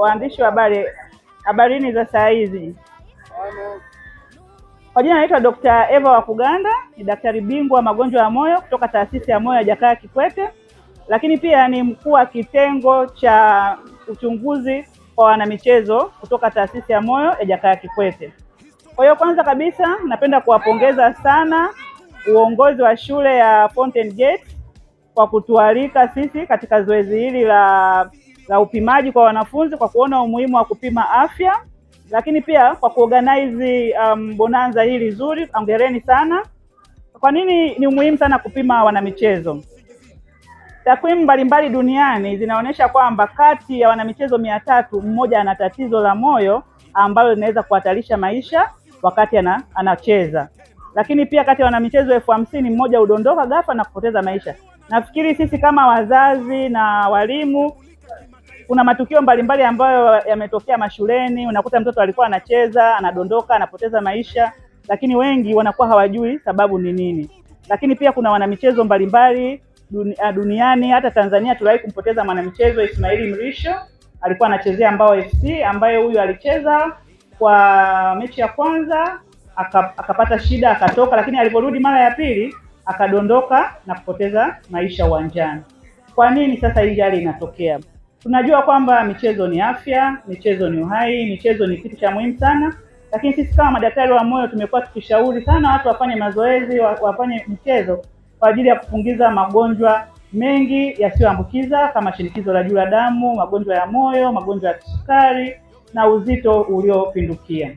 waandishi wa habari, habarini za saa hizi. Kwa jina naitwa Dr. Eva Wakuganda, ni daktari bingwa magonjwa ya moyo kutoka Taasisi ya Moyo ya Jakaya Kikwete, lakini pia ni mkuu wa kitengo cha uchunguzi kwa wanamichezo kutoka Taasisi ya Moyo ya Jakaya Kikwete. Kwa hiyo kwanza kabisa napenda kuwapongeza sana uongozi wa shule ya Fountain Gate kwa kutualika sisi katika zoezi hili la upimaji kwa wanafunzi, kwa kuona umuhimu wa kupima afya, lakini pia kwa kuorganize bonanza hili zuri. Hongereni sana. Kwa nini ni muhimu sana kupima wanamichezo? Takwimu mbalimbali duniani zinaonyesha kwamba kati ya wanamichezo 300 mmoja ana tatizo la moyo ambalo linaweza kuhatarisha maisha wakati anacheza. Lakini pia kati ya wanamichezo 50,000 mmoja udondoka ghafla na kupoteza maisha. Nafikiri sisi kama wazazi na walimu, kuna matukio mbalimbali ambayo yametokea mashuleni. Unakuta mtoto alikuwa anacheza, anadondoka, anapoteza maisha, lakini wengi wanakuwa hawajui sababu ni nini. Lakini pia kuna wanamichezo mbalimbali duniani, hata Tanzania tuliwahi kumpoteza mwanamichezo Ismail Mrisho, alikuwa anachezea Mbao FC, ambaye huyu alicheza kwa mechi ya kwanza akapata shida akatoka, lakini aliporudi mara ya pili akadondoka na kupoteza maisha uwanjani. Kwa nini sasa hii hali inatokea? Tunajua kwamba michezo ni afya, michezo ni uhai, michezo ni kitu cha muhimu sana, lakini sisi kama madaktari wa moyo tumekuwa tukishauri sana watu wafanye mazoezi, wafanye michezo kwa ajili ya kupunguza magonjwa mengi yasiyoambukiza kama shinikizo la juu la damu, magonjwa ya moyo, magonjwa ya kisukari na uzito uliopindukia.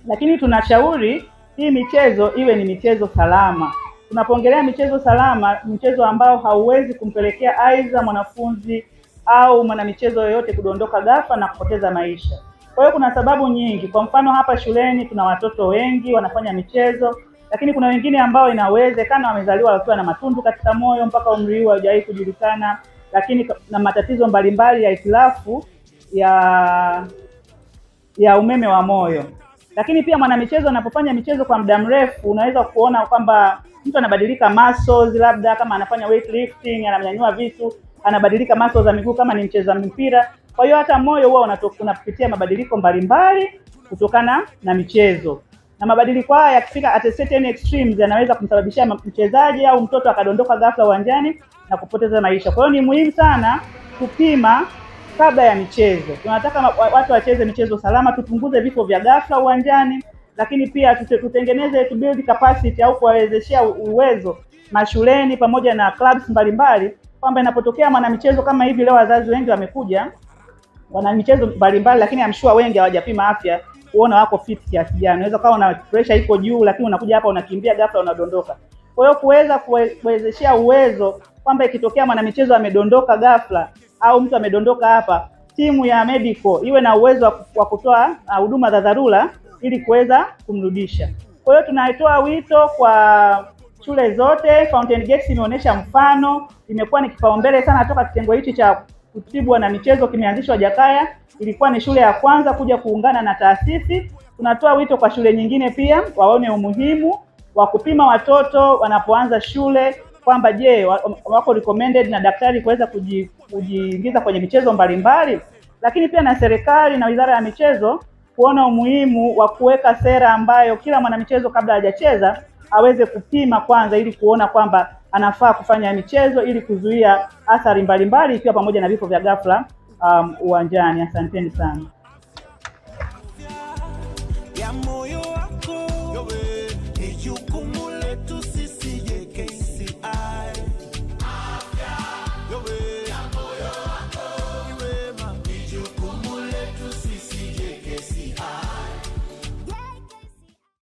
Lakini tunashauri hii michezo iwe ni michezo salama. Tunapoongelea michezo salama, mchezo ambao hauwezi kumpelekea aidha mwanafunzi au mwanamichezo yoyote kudondoka ghafla na kupoteza maisha. Kwa hiyo kuna sababu nyingi. Kwa mfano hapa shuleni tuna watoto wengi wanafanya michezo, lakini kuna wengine ambao inawezekana wamezaliwa wakiwa na matundu katika moyo mpaka umri huu haujawahi kujulikana, lakini na matatizo mbalimbali ya hitilafu ya umeme wa moyo. Lakini pia mwanamichezo anapofanya michezo kwa muda mrefu, unaweza kuona kwamba mtu anabadilika muscles, labda kama anafanya weightlifting, ananyanyua vitu, anabadilika muscles za miguu kama ni mcheza mpira. Kwa hiyo hata moyo huwa unapitia mabadiliko mbalimbali kutokana na michezo. Na mabadiliko haya yakifika at a certain extremes yanaweza kumsababishia mchezaji au mtoto akadondoka ghafla uwanjani na kupoteza maisha. Kwa hiyo ni muhimu sana kupima kabla ya michezo. Tunataka watu wacheze michezo salama, tupunguze vifo vya ghafla uwanjani, lakini pia tutengeneze to build capacity au kuwawezeshia uwezo mashuleni pamoja na clubs mbalimbali, kwamba inapotokea mwanamichezo kama hivi leo, wazazi wengi wamekuja wana michezo mbalimbali, lakini I'm sure wengi hawajapima afya kuona wako fit kiasi gani. Unaweza kawa una pressure iko juu, lakini unakuja hapa unakimbia ghafla unadondoka. Kwa hiyo kuweza kuwezeshia uwezo kwamba ikitokea mwanamichezo amedondoka ghafla au mtu amedondoka hapa, timu ya medical iwe na uwezo wa kutoa huduma za dharura ili kuweza kumrudisha. Kwa hiyo tunatoa wito kwa shule zote. Fountain Gate imeonyesha mfano, imekuwa ni kipaumbele sana toka kitengo hichi cha kutibu wanamichezo kimeanzishwa Jakaya. Ilikuwa ni shule ya kwanza kuja kuungana na taasisi. Tunatoa wito kwa shule nyingine pia waone umuhimu wa kupima watoto wanapoanza shule, kwamba je, wako recommended na daktari kuweza kujiingiza kwenye michezo mbalimbali. Lakini pia na serikali na Wizara ya Michezo kuona umuhimu wa kuweka sera ambayo kila mwanamichezo kabla hajacheza aweze kupima kwanza, ili kuona kwamba anafaa kufanya michezo ili kuzuia athari mbalimbali, ikiwa pamoja na vifo vya ghafla uwanjani. Asanteni sana.